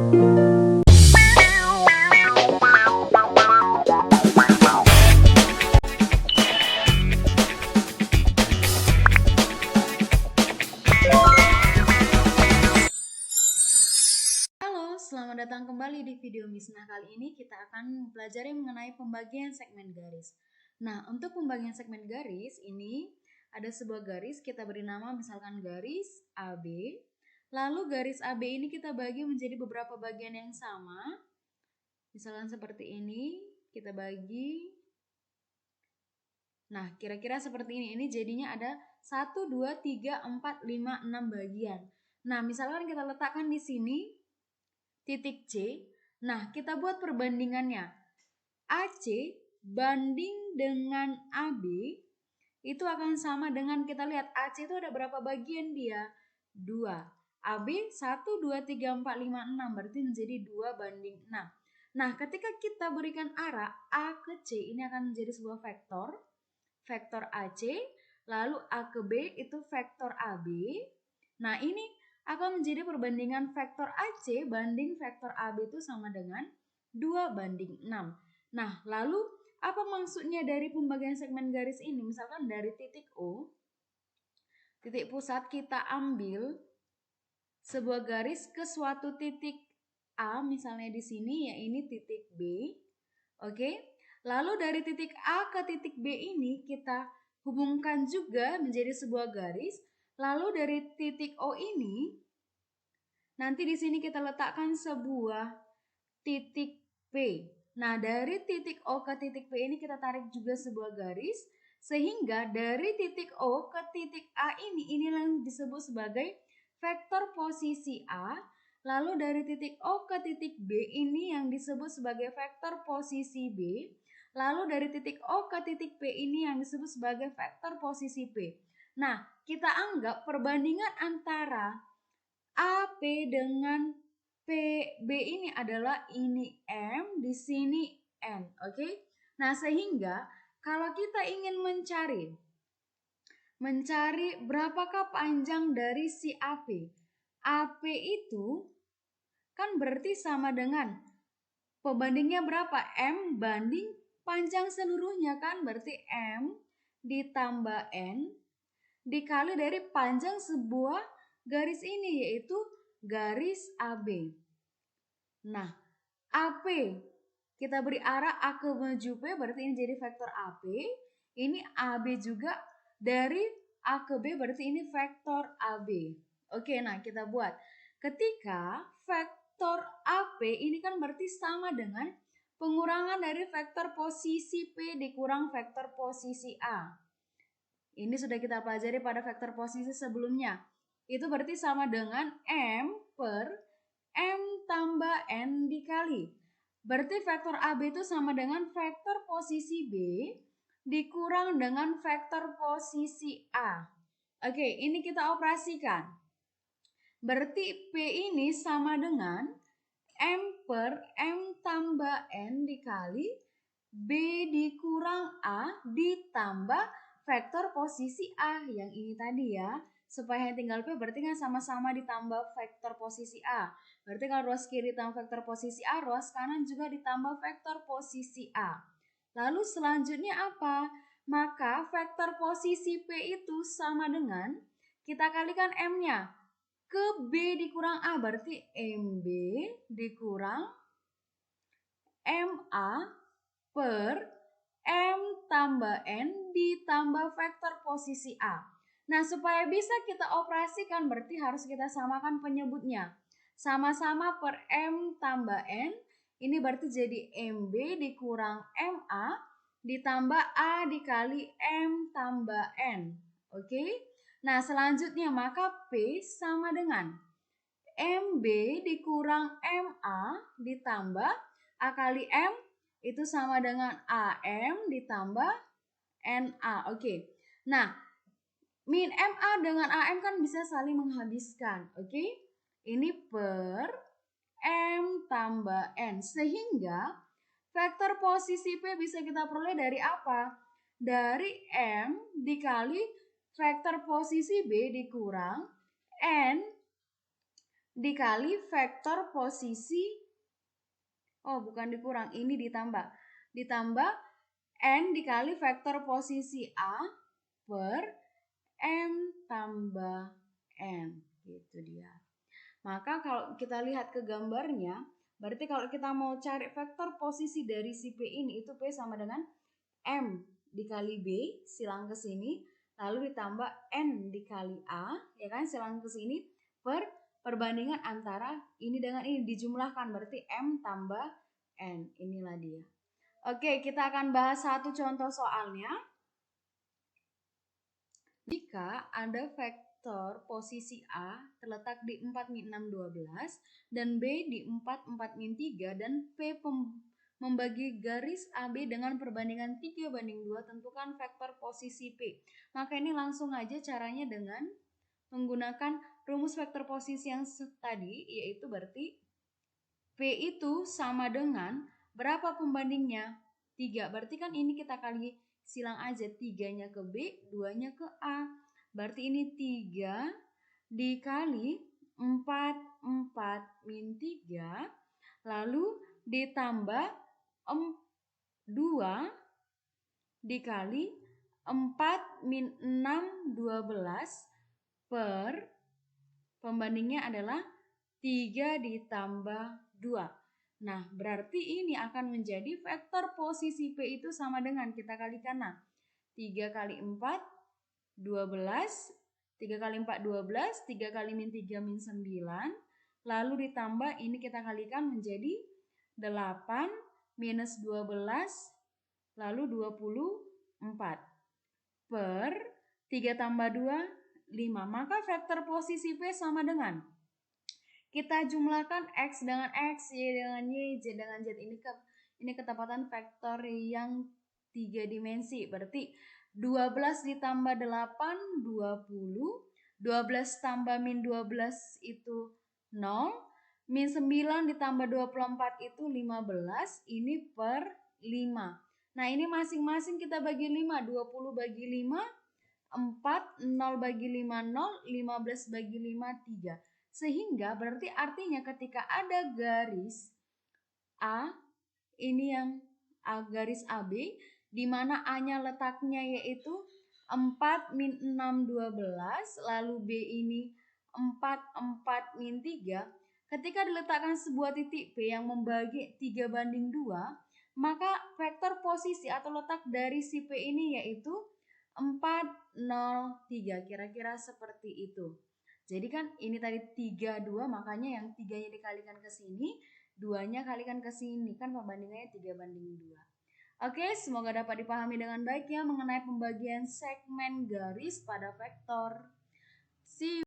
Halo, selamat datang kembali di video Misnah. Kali ini kita akan mempelajari mengenai pembagian segmen garis. Nah, untuk pembagian segmen garis ini ada sebuah garis, kita beri nama misalkan garis AB. Lalu garis AB ini kita bagi menjadi beberapa bagian yang sama. Misalkan seperti ini, kita bagi. Nah, kira-kira seperti ini. Ini jadinya ada 1, 2, 3, 4, 5, 6 bagian. Nah, misalkan kita letakkan di sini titik C. Nah, kita buat perbandingannya. AC banding dengan AB itu akan sama dengan, kita lihat AC itu ada berapa bagian dia? 2. AB 1, 2, 3, 4, 5, 6. Berarti menjadi 2 banding 6. Nah, ketika kita berikan arah A ke C, ini akan menjadi sebuah vektor. Vektor AC. Lalu A ke B itu vektor AB. Nah, ini akan menjadi perbandingan vektor AC banding vektor AB itu sama dengan 2 banding 6. Nah, lalu apa maksudnya dari pembagian segmen garis ini? Misalkan dari titik O, titik pusat, kita ambil sebuah garis ke suatu titik A, misalnya di sini, ya ini titik B. Oke. Lalu dari titik A ke titik B ini kita hubungkan juga menjadi sebuah garis. Lalu dari titik O ini, nanti di sini kita letakkan sebuah titik P. Nah, dari titik O ke titik P ini kita tarik juga sebuah garis. Sehingga dari titik O ke titik A ini yang disebut sebagai vektor posisi A. Lalu dari titik O ke titik B ini yang disebut sebagai vektor posisi B. Lalu dari titik O ke titik P ini yang disebut sebagai vektor posisi P. Nah, kita anggap perbandingan antara AP dengan PB ini adalah ini M, di sini N, oke? Nah, sehingga kalau kita ingin mencari berapakah panjang dari si AP. AP itu kan berarti sama dengan pembandingnya berapa? M banding panjang seluruhnya kan, berarti M ditambah N dikali dari panjang sebuah garis ini, yaitu garis AB. Nah, AP kita beri arah A ke menuju P, berarti ini jadi vektor AP. Ini AB juga dari A ke B, berarti ini vektor AB. Oke, nah kita buat. Ketika vektor AP ini kan berarti sama dengan pengurangan dari vektor posisi P dikurang vektor posisi A. Ini sudah kita pelajari pada vektor posisi sebelumnya. Itu berarti sama dengan M per M tambah N dikali. Berarti vektor AB itu sama dengan vektor posisi B dikurang dengan vektor posisi A. Oke, ini kita operasikan. Berarti P ini sama dengan M per M tambah N dikali B dikurang A ditambah vektor posisi A yang ini tadi ya. Supaya yang tinggal P berarti kan sama-sama ditambah vektor posisi A. Berarti kalau ruas kiri ditambah vektor posisi A, ruas kanan juga ditambah vektor posisi A. Lalu selanjutnya apa? Maka vektor posisi P itu sama dengan, kita kalikan M-nya ke B dikurang A, berarti MB dikurang MA per M tambah N ditambah vektor posisi A. Nah, supaya bisa kita operasikan berarti harus kita samakan penyebutnya. Sama-sama per M tambah N, ini berarti jadi MB dikurang MA ditambah A dikali M tambah N. Oke? Nah, selanjutnya maka P sama dengan MB dikurang MA ditambah A kali M itu sama dengan AM ditambah NA. Oke. Nah, min MA dengan AM kan bisa saling menghabiskan. Oke. Ini per M tambah N. Sehingga vektor posisi P bisa kita peroleh dari apa? Dari M dikali vektor posisi B dikurang N dikali vektor posisi, bukan dikurang, ini ditambah N dikali vektor posisi A per M tambah N, gitu dia. Maka kalau kita lihat ke gambarnya, berarti kalau kita mau cari vektor posisi dari si P ini, itu P sama dengan M dikali B, silang ke sini, lalu ditambah N dikali A, ya kan, silang ke sini, per perbandingan antara ini dengan ini, dijumlahkan, berarti M tambah N, inilah dia. Oke, kita akan bahas satu contoh soalnya. Jika ada vektor posisi A terletak di 4, min 6, 12 dan B di 4, 4, min 3 dan P membagi garis AB dengan perbandingan 3:2, tentukan vektor posisi P. Maka ini langsung aja caranya dengan menggunakan rumus vektor posisi yang tadi, yaitu berarti P itu sama dengan berapa pembandingnya? 3. Berarti kan ini kita kali silang aja, 3-nya ke B, 2-nya ke A. Berarti ini 3 dikali 4, 4 min 3, lalu ditambah 2 dikali 4 min 6, 12 per pembandingnya adalah 3 ditambah 2. Nah, berarti ini akan menjadi vektor posisi P itu sama dengan, kita kalikan, 3 kali 4, 12, 3 kali 4, 12, 3 kali min 3, min 9, lalu ditambah, ini kita kalikan menjadi 8 minus 12, lalu 24, per 3 tambah 2, 5. Maka vektor posisi P sama dengan, kita jumlahkan X dengan X, Y dengan Y, Z dengan Z. Ini ketepatan vektor yang 3 dimensi. Berarti 12 ditambah 8, 20. 12 tambah min 12 itu 0. Min 9 ditambah 24 itu 15. Ini per 5. Nah, ini masing-masing kita bagi 5. 20 bagi 5, 4. 0 bagi 5, 0. 15 bagi 5, 3. Sehingga berarti artinya ketika ada garis A, ini yang garis AB, di mana A-nya letaknya yaitu 4 min 6, 12, lalu B ini 4, 4 min 3. Ketika diletakkan sebuah titik P yang membagi 3:2, maka vektor posisi atau letak dari si P ini yaitu 4, 0, 3. Kira-kira seperti itu. Jadi kan ini tadi 3, 2, makanya yang 3-nya dikalikan ke sini, 2-nya kalikan ke sini, kan pembandingannya 3:2. Oke, semoga dapat dipahami dengan baik ya mengenai pembagian segmen garis pada vektor. See you.